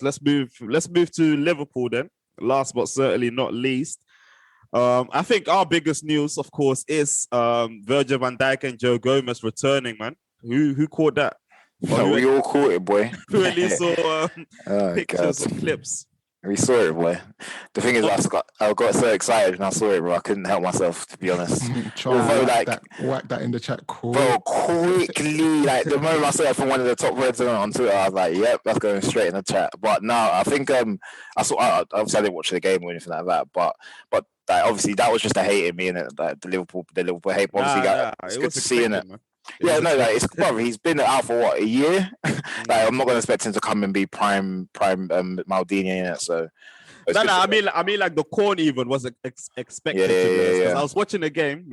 Let's move to Liverpool then. Last but certainly not least. I think our biggest news, of course, is Virgil van Dijk and Joe Gomez returning, man. Who caught that? We all caught it, boy. Who at least saw pictures God. or clips? We saw it, boy. The thing is, I got so excited when I saw it, bro. I couldn't help myself, to be honest. Although, whack that in the chat, bro, quickly. Like the moment I saw it from one of the top words on Twitter, I was like, "Yep, that's going straight in the chat." But now I think obviously I didn't watch the game or anything like that, but like, obviously that was just a hate in me, and like the Liverpool hate. Obviously, it's good to see, innit? Yeah, no, like it's brother. He's been out for what, a year? Like I'm not gonna expect him to come and be prime Maldini in it. So I mean like the corn even wasn't expected. Yeah. I was watching the game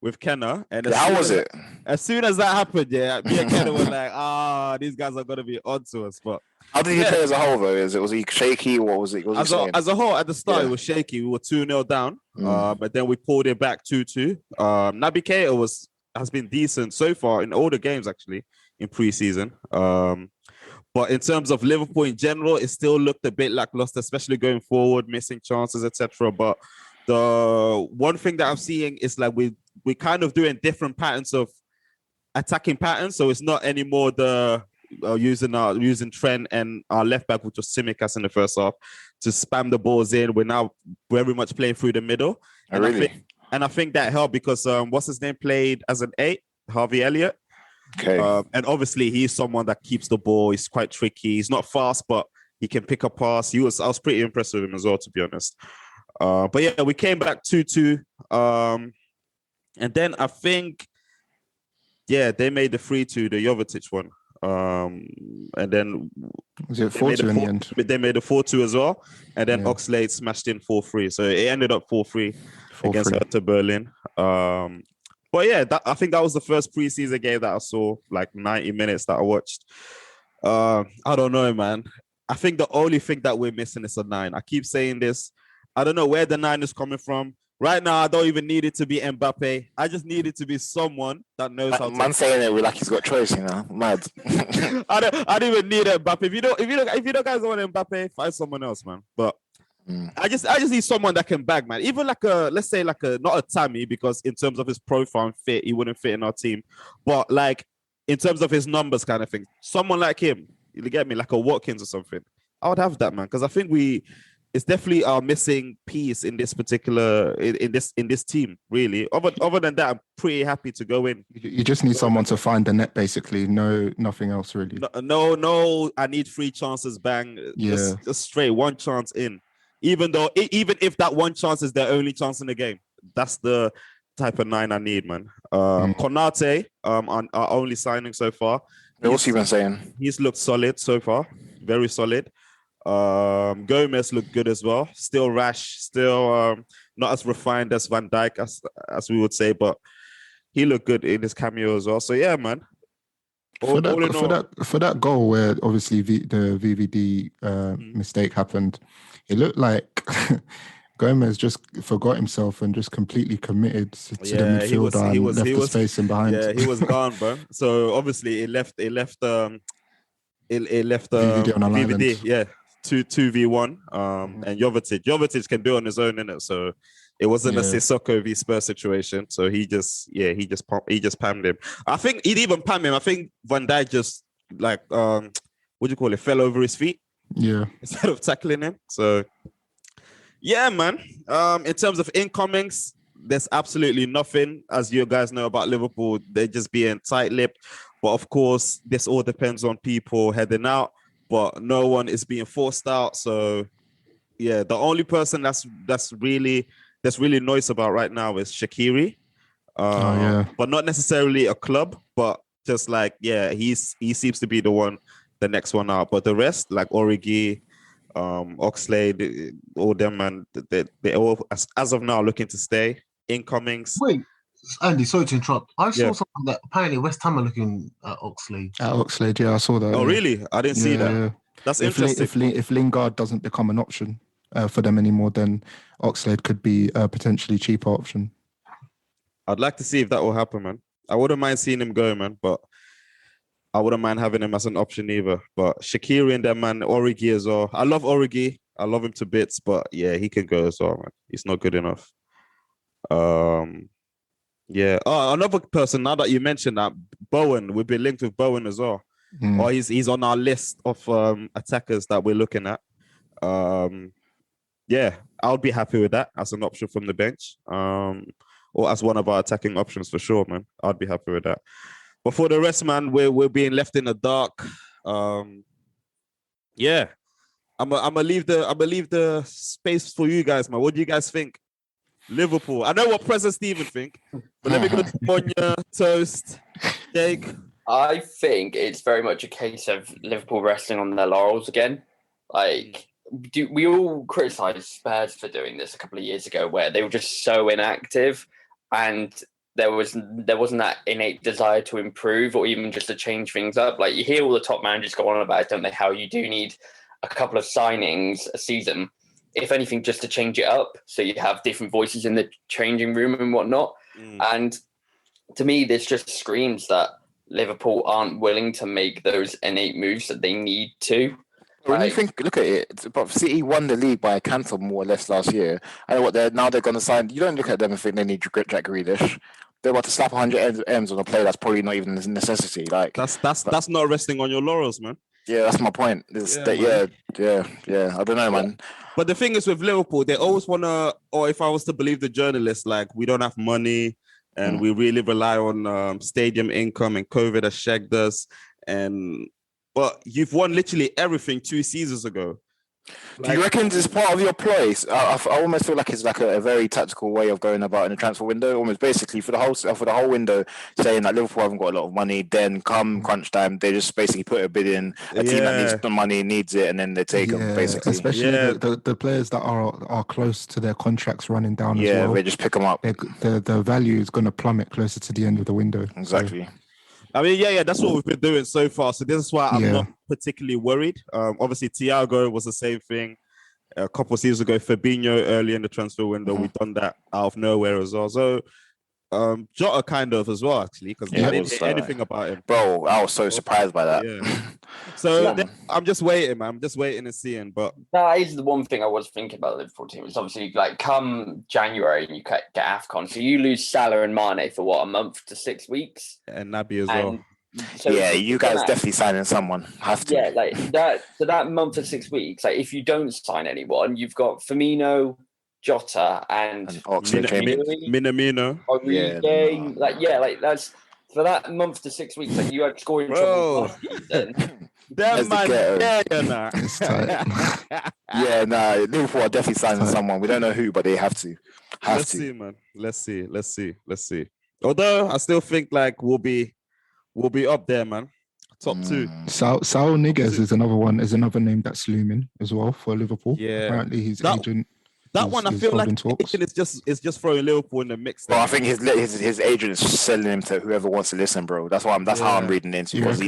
with Kenna, and how was it? As soon as that happened, me and Kenna were like, these guys are gonna be on to us. But how did he play as a whole though? Was he shaky? What was it? As a whole, at the start it was shaky. We were 2-0 down, but then we pulled it back 2-2. Naby Keita has been decent so far in all the games actually in preseason. But in terms of Liverpool in general, it still looked a bit lackluster, especially going forward, missing chances, etc. But the one thing that I'm seeing is like we're kind of doing different patterns of attacking patterns. So it's not anymore the using Trent and our left back, which was Tsimikas in the first half, to spam the balls in. We're now very much playing through the middle. I think that helped because what's his name played as an 8, Harvey Elliott. Okay. And obviously he's someone that keeps the ball. He's quite tricky. He's not fast, but he can pick a pass. I was pretty impressed with him as well, to be honest. But yeah, we came back 2-2. And then I think, they made the 3-2, the Jovetic one. And then was it 4-2 in the end? They made a 4-2 as well. And then Oxlade smashed in 4-3. So it ended up 4-3 against Hertha Berlin. But yeah, I think that was the first preseason game that I saw, like 90 minutes that I watched. I don't know, man. I think the only thing that we're missing is a 9. I keep saying this. I don't know where the 9 is coming from. Right now, I don't even need it to be Mbappe. I just need it to be someone that knows how to. Man saying it like he's got choice, you know, mad. I don't even need Mbappe. If you don't guys want Mbappe, find someone else, man. But I just need someone that can bag, man. Even like let's say not a Tammy, because in terms of his profile and fit, he wouldn't fit in our team. But like in terms of his numbers, kind of thing, someone like him, you get me, like a Watkins or something. I would have that, man, because I think it's definitely our missing piece in this particular in this team, really. Other than that, I'm pretty happy to go in. You just need someone to find the net, basically. No, nothing else really. No. I need 3 chances, bang. Yeah, just straight 1 chance in. Even if that 1 chance is their only chance in the game, that's the type of 9 I need, man. Konate, our only signing so far. What's he been saying? He's looked solid so far, very solid. Gomez looked good as well. Still rash, still not as refined as Van Dijk as we would say, but he looked good in his cameo as well. So yeah, man. For that goal where obviously the VVD mistake happened, it looked like Gomez just forgot himself and just completely committed to the midfielder and left the space in behind. Yeah, he was gone, bro. So obviously it left VVD on an VVD, island. yeah. 2v1 and Jovetic can do it on his own, innit? So it wasn't a Sissoko v Spurs situation. So he just pammed him. I think he'd even pam him. I think Van Dijk just like what do you call it? Fell over his feet. Yeah. Instead of tackling him. So yeah, man. In terms of incomings, there's absolutely nothing. As you guys know about Liverpool, they're just being tight-lipped. But of course, this all depends on people heading out. But no one is being forced out. So yeah, the only person that's really noise about right now is Shaqiri. But not necessarily a club, but just like, he seems to be the next one out. But the rest, like Origi, Oxlade, all them, man, they all as of now looking to stay. Incomings. Wait, Andy, sorry to interrupt. I saw something that apparently West Ham are looking at Oxlade. Yeah, I saw that. Oh, really? I didn't see that. Yeah. That's interesting. If Lingard doesn't become an option for them anymore, then Oxlade could be a potentially cheaper option. I'd like to see if that will happen, man. I wouldn't mind seeing him go, man, but I wouldn't mind having him as an option either. But Shaqiri and that man, Origi as well. I love Origi. I love him to bits, but yeah, he can go as well, man. He's not good enough. Yeah. Oh, another person, now that you mentioned that, Bowen, we've been linked with Bowen as well. Or he's on our list of attackers that we're looking at. Yeah, I would be happy with that as an option from the bench. Or as one of our attacking options for sure, man. I'd be happy with that. But for the rest, man, we're being left in the dark. Yeah. I'm gonna leave the space for you guys, man. What do you guys think? Liverpool. I know what President Stephen think, but let me go to Monya, Toast, Jake. I think it's very much a case of Liverpool resting on their laurels again. Like, we all criticised Spurs for doing this a couple of years ago, where they were just so inactive, and there wasn't that innate desire to improve or even just to change things up. Like, you hear all the top managers go on about it, don't they? How you do need a couple of signings a season, if anything, just to change it up, so you have different voices in the changing room and whatnot. And to me, this just screams that Liverpool aren't willing to make those innate moves that they need to. When you look at it, but City won the league by a canter more or less last year. I know what they're going to sign. You don't look at them and think they need Jack Grealish. They're about to slap 100 M's on a player that's probably not even a necessity. Like that's not resting on your laurels, man. Yeah, that's my point. Yeah. I don't know, man. But the thing is with Liverpool, they always want to, or if I was to believe the journalists, like, we don't have money and we really rely on stadium income, and COVID has shagged us. But you've won literally everything 2 seasons ago. Do you reckon this is part of your ploy? I almost feel like it's like a very tactical way of going about in the transfer window. Almost basically for the whole window, saying that Liverpool haven't got a lot of money. Then come crunch time, they just basically put a bid in. A team that needs the money needs it, and then they take them. Basically, especially the players that are close to their contracts running down. As well. They just pick them up. The value is going to plummet closer to the end of the window. Exactly. So. I mean, that's what we've been doing so far. So this is why I'm not particularly worried. Obviously, Thiago was the same thing a couple of seasons ago. Fabinho early in the transfer window, we've done that out of nowhere as well. So Jota kind of as well, actually, because I didn't hear anything about him. Bro, I was so surprised by that. Yeah. So I'm just waiting, man. I'm just waiting and seeing. But that is the one thing I was thinking about the Liverpool team. It's obviously like come January and you get AFCON. So you lose Salah and Mane for what, a month to 6 weeks? And Naby as well. So you guys definitely signing someone. Have to. Yeah, like that. So that month to 6 weeks, like if you don't sign anyone, you've got Firmino, Jota, and Minamino. Like that's for that month to 6 weeks. Like you had scoring trouble last season. Liverpool are definitely signing someone. We don't know who, but they have to. Let's see, man. Let's see. Although I still think like we'll be up there, man. Top 2. Saul Niguez is another name that's looming as well for Liverpool. Yeah, apparently his agent. That one, I feel like it's just throwing Liverpool in the mix. Well, I think his agent is selling him to whoever wants to listen, bro. That's how I'm reading into. Because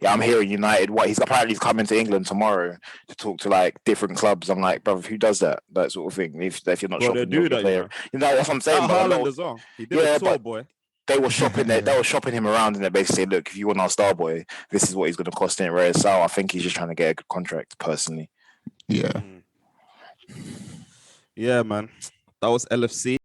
I'm hearing United. He's coming to England tomorrow to talk to like different clubs. I'm like, brother, who does that sort of thing? If you're not shopping, player, that's what I'm saying. Haaland as well. He did a tour, boy. They were shopping him around, and they basically said, look, if you want our star boy, this is what he's going to cost in. Whereas Sal, I think he's just trying to get a good contract personally. Yeah. Yeah, man. That was LFC.